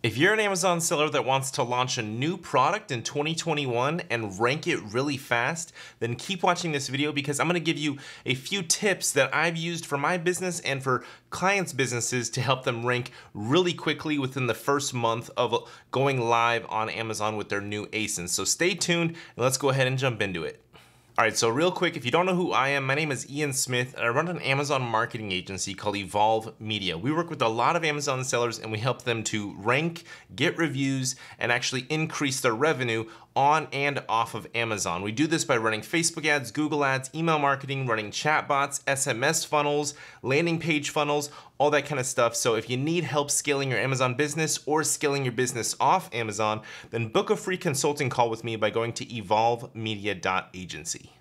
If you're an Amazon seller that wants to launch a new product in 2021 and rank it really fast, then keep watching this video because I'm gonna give you a few tips that I've used for my business and for clients' businesses to help them rank really quickly within the first month of going live on Amazon with their new ASINs. So stay tuned and let's go ahead and jump into it. All right, so real quick, if you don't know who I am, my name is Ian Smith, and I run an Amazon marketing agency called Evolve Media. We work with a lot of Amazon sellers, and we help them to rank, get reviews, and actually increase their revenue on and off of Amazon. We do this by running Facebook ads, Google ads, email marketing, running chatbots, SMS funnels, landing page funnels, all that kind of stuff. So if you need help scaling your Amazon business or scaling your business off Amazon, then book a free consulting call with me by going to evolvemedia.agency.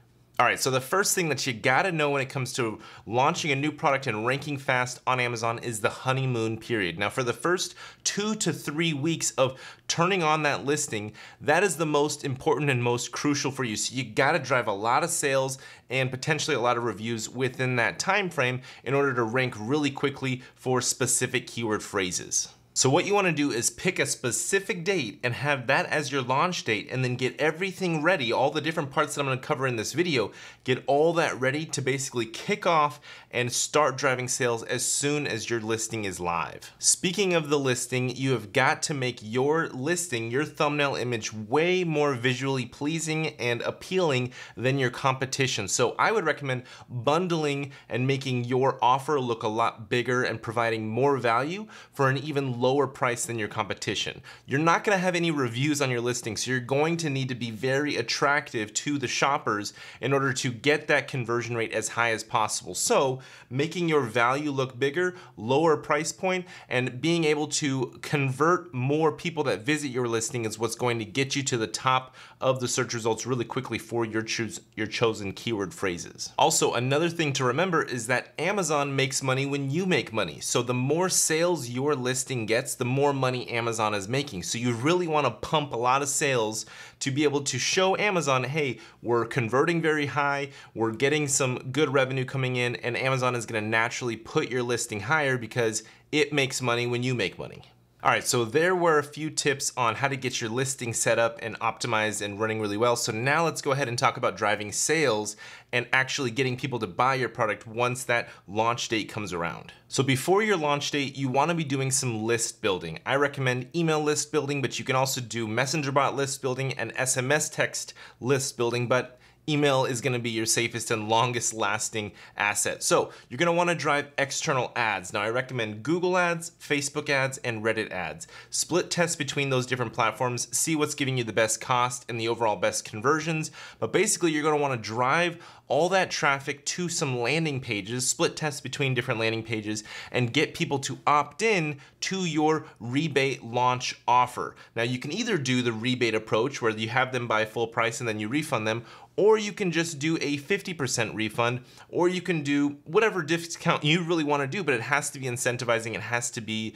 All right, so the first thing that you gotta know when it comes to launching a new product and ranking fast on Amazon is the honeymoon period. Now, for the first 2 to 3 weeks of turning on that listing, that is the most important and most crucial for you. So you gotta drive a lot of sales and potentially a lot of reviews within that time frame in order to rank really quickly for specific keyword phrases. So what you want to do is pick a specific date and have that as your launch date, and then get everything ready, all the different parts that I'm going to cover in this video, get all that ready to basically kick off and start driving sales as soon as your listing is live. Speaking of the listing, you have got to make your listing, your thumbnail image, way more visually pleasing and appealing than your competition. So I would recommend bundling and making your offer look a lot bigger and providing more value for an even lower price than your competition. You're not going to have any reviews on your listing, so you're going to need to be very attractive to the shoppers in order to get that conversion rate as high as possible. So making your value look bigger, lower price point, and being able to convert more people that visit your listing is what's going to get you to the top of the search results really quickly for your chosen keyword phrases. Also, another thing to remember is that Amazon makes money when you make money. So the more sales your listing gets, the more money Amazon is making. So you really want to pump a lot of sales to be able to show Amazon, hey, we're converting very high, we're getting some good revenue coming in, and Amazon is going to naturally put your listing higher because it makes money when you make money. All right, so there were a few tips on how to get your listing set up and optimized and running really well. So now let's go ahead and talk about driving sales and actually getting people to buy your product once that launch date comes around. So before your launch date, you want to be doing some list building. I recommend email list building, but you can also do messenger bot list building and SMS text list building, but email is going to be your safest and longest lasting asset. So you're going to want to drive external ads. Now I recommend Google ads, Facebook ads, and Reddit ads. Split test between those different platforms, see what's giving you the best cost and the overall best conversions. But basically you're going to want to drive all that traffic to some landing pages, split test between different landing pages, and get people to opt in to your rebate launch offer. Now you can either do the rebate approach where you have them buy full price and then you refund them, or you can just do a 50% refund, or you can do whatever discount you really want to do, but it has to be incentivizing, it has to be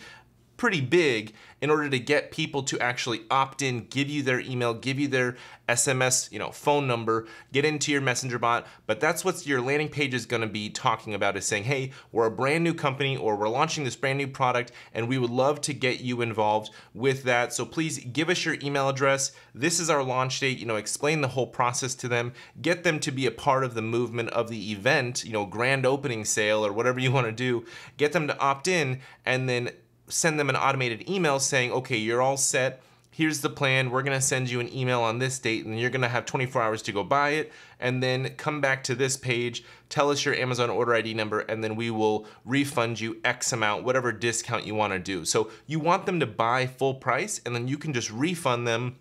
pretty big in order to get people to actually opt in, give you their email, give you their SMS, phone number, get into your messenger bot. But that's what your landing page is going to be talking about, is saying, hey, we're a brand new company, or we're launching this brand new product, and we would love to get you involved with that. So please give us your email address. This is our launch date. Explain the whole process to them, get them to be a part of the movement of the event, grand opening sale or whatever you want to do, get them to opt in, and then send them an automated email saying, okay, you're all set. Here's the plan. We're going to send you an email on this date, and you're going to have 24 hours to go buy it, and then come back to this page, tell us your Amazon order ID number, and then we will refund you X amount, whatever discount you want to do. So you want them to buy full price, and then you can just refund them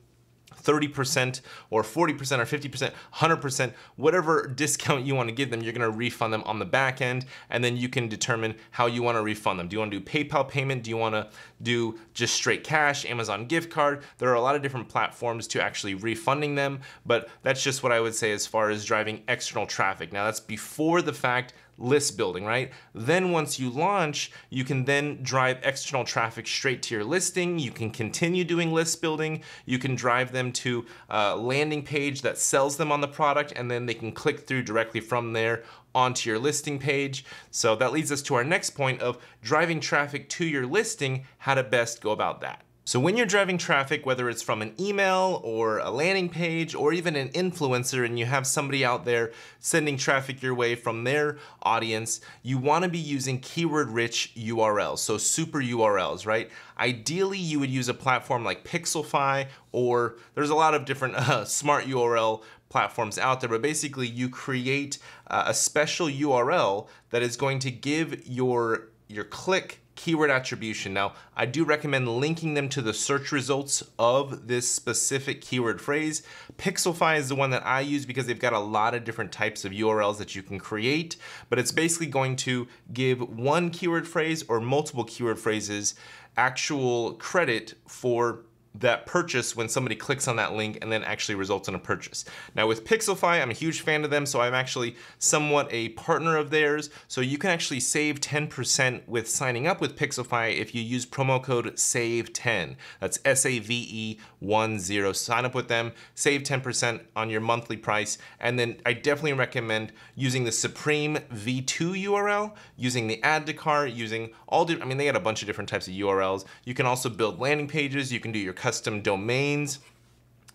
30% or 40% or 50%, 100%, whatever discount you want to give them, you're going to refund them on the back end, and then you can determine how you want to refund them. Do you want to do PayPal payment? Do you want to do just straight cash, Amazon gift card? There are a lot of different platforms to actually refunding them, but that's just what I would say as far as driving external traffic. Now that's before the fact list building, right? Then once you launch, you can then drive external traffic straight to your listing. You can continue doing list building. You can drive them to a landing page that sells them on the product, and then they can click through directly from there onto your listing page. So that leads us to our next point of driving traffic to your listing, how to best go about that. So when you're driving traffic, whether it's from an email or a landing page or even an influencer, and you have somebody out there sending traffic your way from their audience, you want to be using keyword-rich URLs, so super URLs, right? Ideally, you would use a platform like Pixelfy, or there's a lot of different smart URL platforms out there, but basically you create a special URL that is going to give your click keyword attribution. Now, I do recommend linking them to the search results of this specific keyword phrase. Pixelfy is the one that I use because they've got a lot of different types of URLs that you can create, but it's basically going to give one keyword phrase or multiple keyword phrases actual credit for that purchase when somebody clicks on that link and then actually results in a purchase. Now with Pixelfy, I'm a huge fan of them, so I'm actually somewhat a partner of theirs. So you can actually save 10% with signing up with Pixelfy if you use promo code SAVE10. That's SAVE10. Sign up with them, save 10% on your monthly price, and then I definitely recommend using the Supreme V2 URL, using the add to cart, using all different, I mean, they got a bunch of different types of URLs. You can also build landing pages, you can do your custom domains.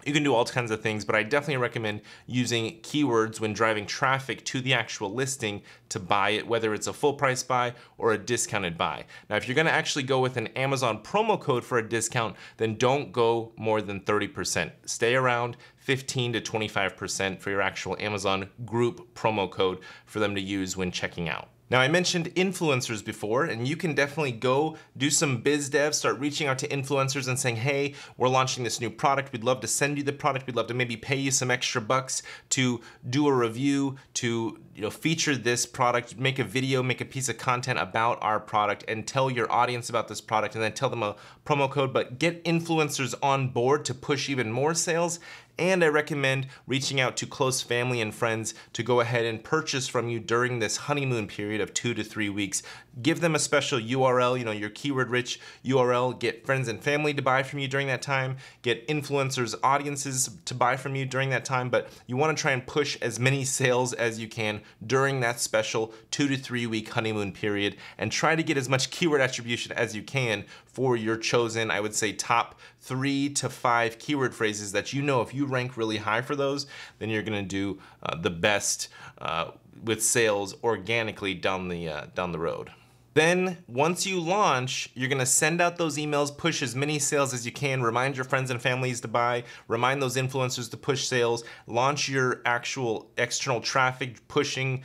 You can do all kinds of things, but I definitely recommend using keywords when driving traffic to the actual listing to buy it, whether it's a full price buy or a discounted buy. Now, if you're gonna actually go with an Amazon promo code for a discount, then don't go more than 30%. Stay around 15 to 25% for your actual Amazon group promo code for them to use when checking out. Now, I mentioned influencers before, and you can definitely go do some biz dev, start reaching out to influencers and saying, hey, we're launching this new product. We'd love to send you the product. We'd love to maybe pay you some extra bucks to do a review, to feature this product, make a video, make a piece of content about our product and tell your audience about this product and then tell them a promo code, but get influencers on board to push even more sales. And I recommend reaching out to close family and friends to go ahead and purchase from you during this honeymoon period of 2 to 3 weeks. Give them a special URL, your keyword-rich URL. Get friends and family to buy from you during that time. Get influencers, audiences to buy from you during that time. But you want to try and push as many sales as you can during that special 2 to 3 week honeymoon period, and try to get as much keyword attribution as you can for your chosen, I would say, top 3 to 5 keyword phrases that if you rank really high for those, then you're gonna do the best with sales organically down the road. Then once you launch, you're gonna send out those emails, push as many sales as you can, remind your friends and families to buy, remind those influencers to push sales, launch your actual external traffic, pushing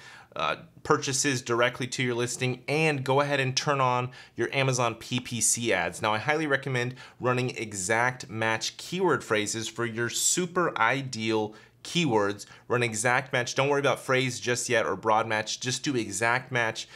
purchases directly to your listing, and go ahead and turn on your Amazon PPC ads. Now, I highly recommend running exact match keyword phrases for your super ideal keywords. Run exact match. Don't worry about phrase just yet or broad match. Just do exact match.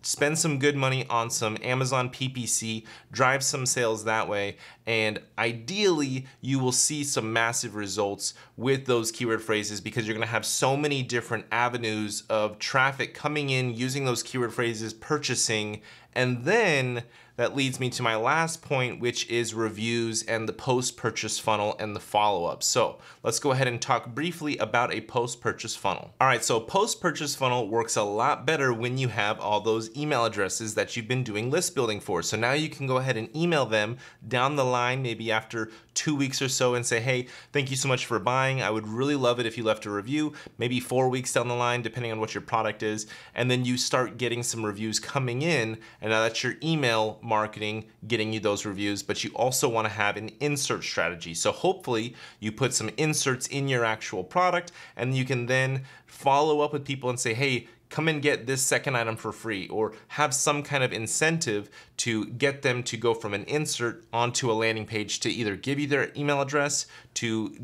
Spend some good money on some Amazon PPC, drive some sales that way, and ideally you will see some massive results with those keyword phrases because you're gonna have so many different avenues of traffic coming in using those keyword phrases, purchasing, and then that leads me to my last point, which is reviews and the post-purchase funnel and the follow-up. So let's go ahead and talk briefly about a post-purchase funnel. All right, so post-purchase funnel works a lot better when you have all those email addresses that you've been doing list building for. So now you can go ahead and email them down the line, maybe after 2 weeks or so, and say, hey, thank you so much for buying. I would really love it if you left a review, maybe 4 weeks down the line, depending on what your product is. And then you start getting some reviews coming in, and now that's your email marketing getting you those reviews, but you also want to have an insert strategy. So hopefully you put some inserts in your actual product, and you can then follow up with people and say, hey, come and get this second item for free, or have some kind of incentive to get them to go from an insert onto a landing page to either give you their email address, to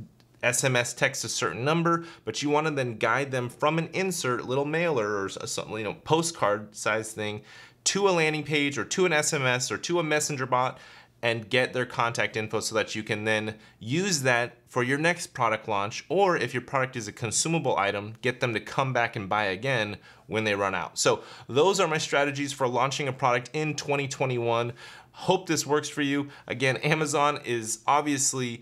SMS text a certain number, but you want to then guide them from an insert, little mailer or something, postcard size thing, to a landing page or to an SMS or to a messenger bot, and get their contact info so that you can then use that for your next product launch, or if your product is a consumable item, get them to come back and buy again when they run out. So those are my strategies for launching a product in 2021. Hope this works for you. Again, Amazon is obviously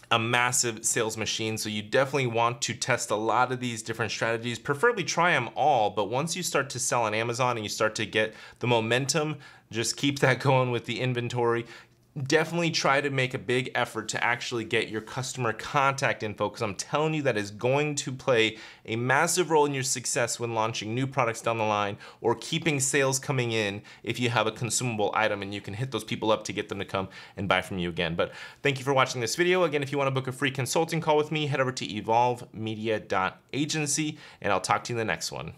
a massive sales machine, so you definitely want to test a lot of these different strategies, preferably try them all, but once you start to sell on Amazon and you start to get the momentum, just keep that going with the inventory. definitely try to make a big effort to actually get your customer contact info, because I'm telling you that is going to play a massive role in your success when launching new products down the line or keeping sales coming in if you have a consumable item and you can hit those people up to get them to come and buy from you again. But thank you for watching this video. Again, if you want to book a free consulting call with me, head over to evolvemedia.agency and I'll talk to you in the next one.